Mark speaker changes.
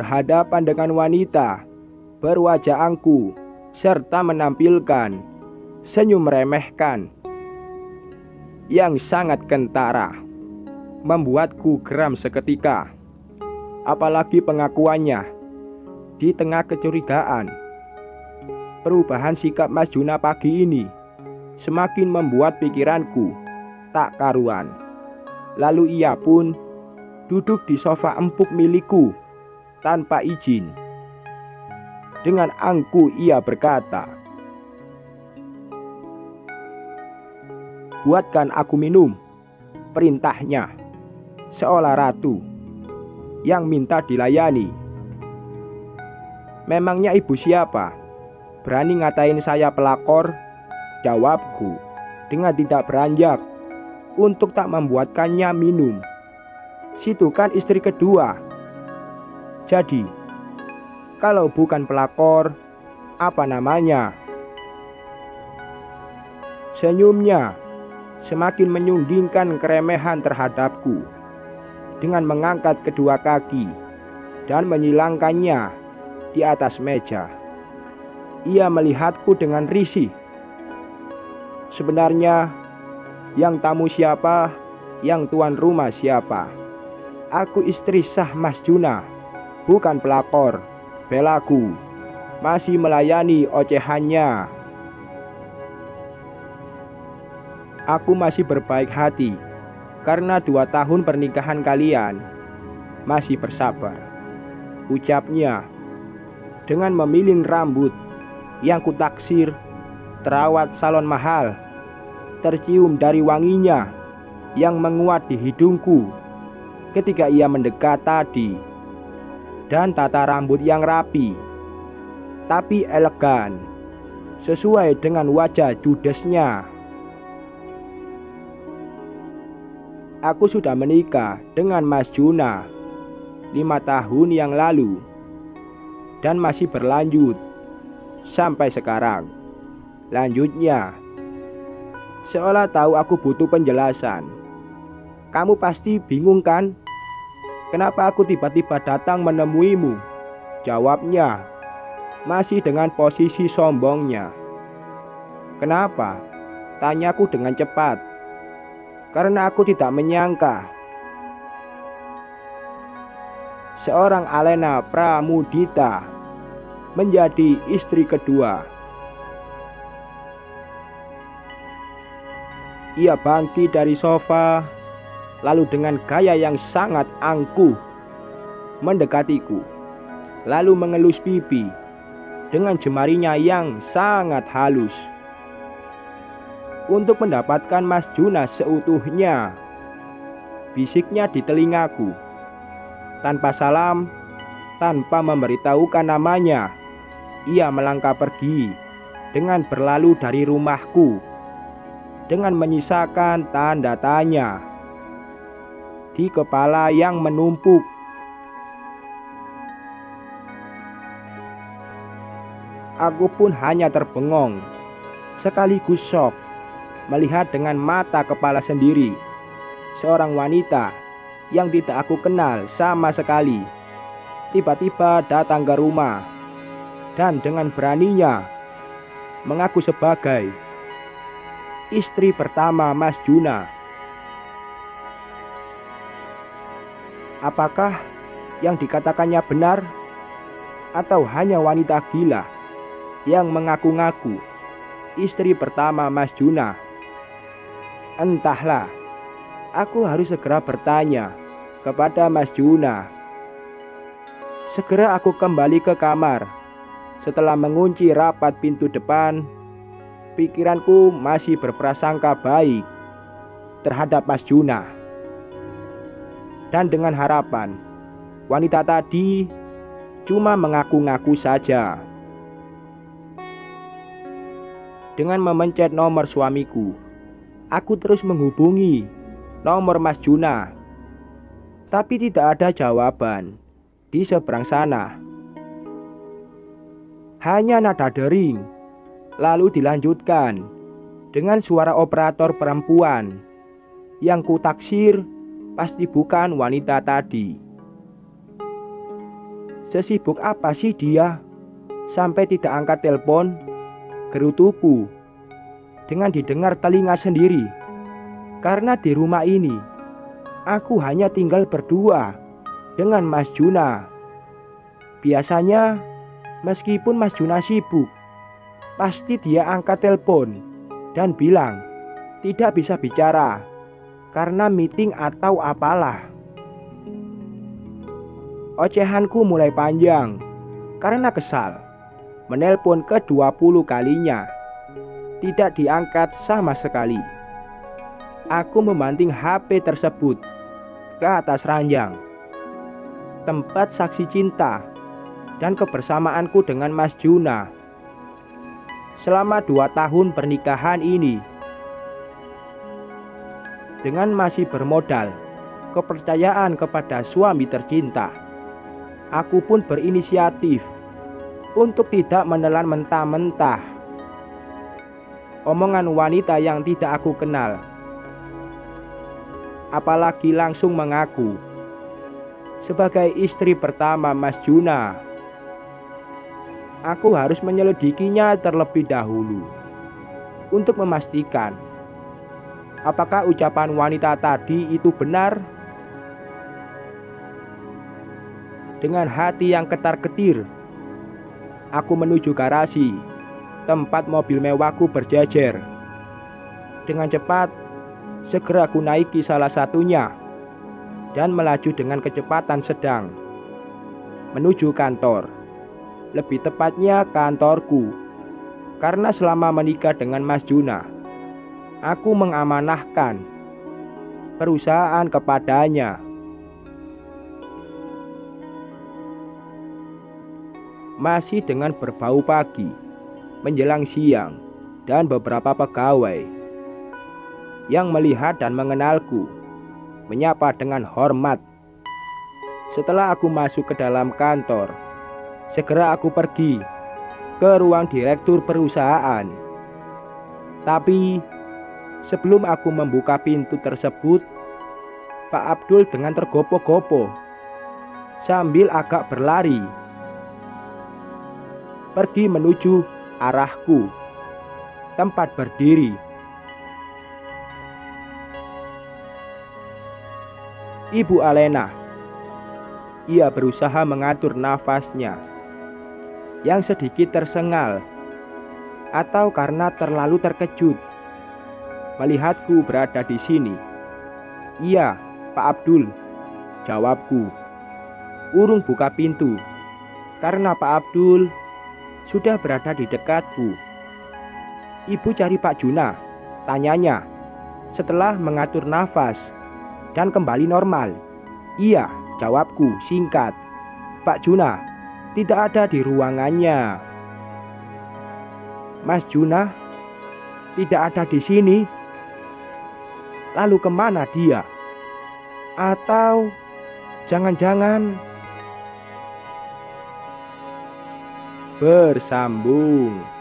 Speaker 1: berhadapan dengan wanita berwajah angkuh serta menampilkan senyum meremehkan yang sangat kentara, membuatku geram seketika. Apalagi pengakuannya di tengah kecurigaan. Perubahan sikap Mas Juna pagi ini semakin membuat pikiranku tak karuan. Lalu ia pun duduk di sofa empuk milikku tanpa izin. Dengan angkuh ia berkata, "Buatkan aku minum," perintahnya, seolah ratu yang minta dilayani. "Memangnya ibu siapa? Berani ngatain saya pelakor?" jawabku dengan tidak beranjak untuk tak membuatkannya minum. "Situ kan istri kedua. Jadi, kalau bukan pelakor, apa namanya?" Senyumnya semakin menyunggingkan keremehan terhadapku dengan mengangkat kedua kaki dan menyilangkannya di atas meja. Ia melihatku dengan risih. "Sebenarnya yang tamu siapa, yang tuan rumah siapa? Aku istri sah Mas Juna, bukan pelakor," belaku, masih melayani ocehannya. "Aku masih berbaik hati karena 2 tahun pernikahan kalian masih bersabar," ucapnya dengan memilih rambut yang kutaksir terawat salon mahal, tercium dari wanginya yang menguat di hidungku ketika ia mendekat tadi, dan tata rambut yang rapi tapi elegan sesuai dengan wajah judesnya. Aku sudah menikah dengan Mas Juna 5 tahun yang lalu dan masih berlanjut sampai sekarang, lanjutnya, seolah tahu aku butuh penjelasan. "Kamu pasti bingung kan? Kenapa aku tiba-tiba datang menemuimu?" jawabnya, masih dengan posisi sombongnya. "Kenapa?" tanyaku dengan cepat. "Karena aku tidak menyangka seorang Alena Pramudita menjadi istri kedua." Ia bangkit dari sofa, lalu dengan gaya yang sangat angkuh mendekatiku, lalu mengelus pipi dengan jemarinya yang sangat halus untuk mendapatkan Mas Juna seutuhnya, bisiknya di telingaku. Tanpa salam, tanpa memberitahukan namanya, ia melangkah pergi dengan berlalu dari rumahku dengan menyisakan tanda tanya di kepala yang menumpuk. Aku pun hanya terbengong sekaligus shock melihat dengan mata kepala sendiri seorang wanita yang tidak aku kenal sama sekali tiba-tiba datang ke rumah dan dengan beraninya mengaku sebagai istri pertama Mas Juna. Apakah yang dikatakannya benar, atau hanya wanita gila yang mengaku-ngaku istri pertama Mas Juna? Entahlah, aku harus segera bertanya kepada Mas Juna. Segera aku kembali ke kamar. Setelah mengunci rapat pintu depan, pikiranku masih berprasangka baik terhadap Mas Juna, dan dengan harapan wanita tadi cuma mengaku-ngaku saja. Dengan memencet nomor suamiku, aku terus menghubungi nomor Mas Juna, tapi tidak ada jawaban di seberang sana. Hanya nada dering. Lalu dilanjutkan dengan suara operator perempuan yang kutaksir pasti bukan wanita tadi. Sesibuk apa sih dia sampai tidak angkat telepon? Gerutuku dengan didengar telinga sendiri. Karena di rumah ini aku hanya tinggal berdua dengan Mas Juna. Biasanya meskipun Mas Juna sibuk, pasti dia angkat telepon dan bilang tidak bisa bicara karena meeting atau apalah. Ocehanku mulai panjang karena kesal. Menelpon ke-20 kalinya, tidak diangkat sama sekali. Aku membanting HP tersebut ke atas ranjang, tempat saksi cinta dan kebersamaanku dengan Mas Juna selama 2 tahun pernikahan ini. Dengan masih bermodal kepercayaan kepada suami tercinta, aku pun berinisiatif untuk tidak menelan mentah-mentah omongan wanita yang tidak aku kenal, apalagi langsung mengaku sebagai istri pertama Mas Juna. Aku harus menyelidikinya terlebih dahulu untuk memastikan apakah ucapan wanita tadi itu benar. Dengan hati yang ketar-ketir, aku menuju garasi tempat mobil mewahku berjejer. Dengan cepat, segera aku naiki salah satunya dan melaju dengan kecepatan sedang menuju kantor. Lebih tepatnya kantorku, karena selama menikah dengan Mas Juna, aku mengamanahkan perusahaan kepadanya. Masih dengan berbau pagi menjelang siang, dan beberapa pegawai yang melihat dan mengenalku menyapa dengan hormat. Setelah aku masuk ke dalam kantor, segera aku pergi ke ruang direktur perusahaan. Tapi sebelum aku membuka pintu tersebut, Pak Abdul dengan tergopoh-gopoh sambil agak berlari pergi menuju arahku, tempat berdiri. Ibu Alena. Ia berusaha mengatur nafasnya yang sedikit tersengal, atau karena terlalu terkejut melihatku berada di sini. Iya, Pak Abdul, jawabku. Urung buka pintu karena Pak Abdul sudah berada di dekatku. Ibu cari Pak Juna, tanyanya setelah mengatur nafas dan kembali normal. Iya, jawabku singkat. Pak Juna tidak ada di ruangannya. Mas Juna tidak ada di sini. Lalu kemana dia? Atau jangan-jangan bersambung.